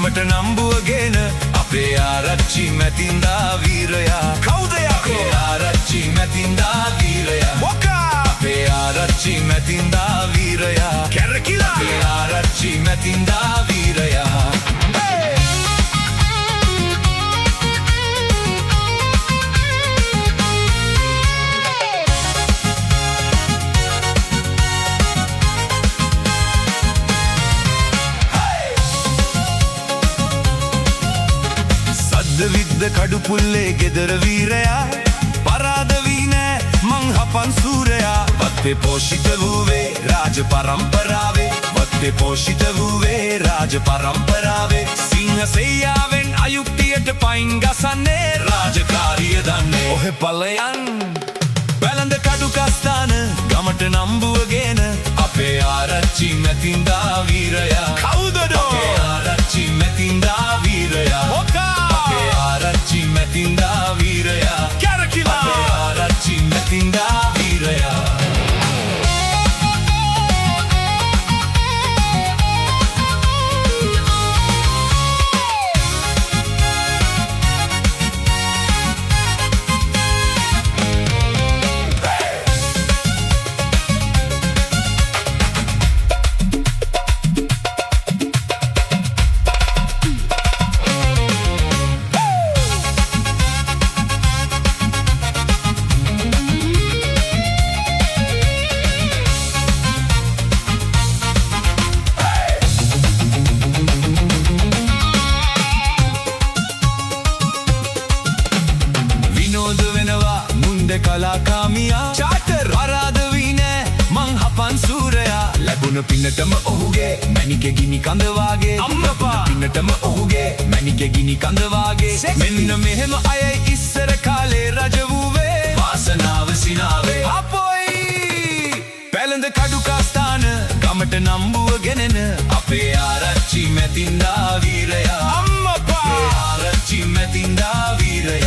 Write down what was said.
ගමට නම්බුවගෙන අපේ ආරච්චි මැතින්දා වීරයා කවුද යකෝ ආරච්චි මැතින්දා වීරයා මොකා අපේ ආරච්චි මැතින්දා වීරයා කැරකිලා අපේ ආරච්චි මැතින්දා වීරයා විද්ද කඩු පුල්ලේ ගෙදර වීරයා පරාද වී නෑ මං හපන් සූරයා වත්තේ පෝෂිත වූවේ රාජ පරම්පරාවේ වත්තේ පෝෂිත වූවේ රාජ පරම්පරාවේ සිංහ සෙයියාවෙන් අයුක්තියට පයින් ගසන්නේ රාජකාරිය දන්නේ ඔහෙ පලයන් වැළඳ කඩු කස්ථාන ගමට නම්බුවගෙන අපේ ආරච්චි මැතින්දා වීරයා කවුදඩෝ අපේ ආරච්චි මැතින්දා වීරයා මොකා ආරච්චි මැතින්දා වීරයා කැරකිලා අපේ ආරච්චි මැතින්දා වීරයා කලාකාමියා චාටර් පරාද වී නෑ මං හපන් සූරයා ලැබුණ පින්නටම ඔහුගේ මැණිකේ ගිනි කඳ වාගේ අම්මපා පින්නටම ඔහුගේ මැණිකේ ගිනි කඳ වාගේ මෙන්න මෙහෙම අයයි ඉස්සර කාලේ රජ වූවේ වාසනාව සිනාවේ අපොයි පැලඳ කඩු කස්ථාන ගමට නම්බුවගෙනන අපේ ආරච්චි මැතින්දා වීරයා අම්මපා අපේ ආරච්චි මැතින්දා වීරයා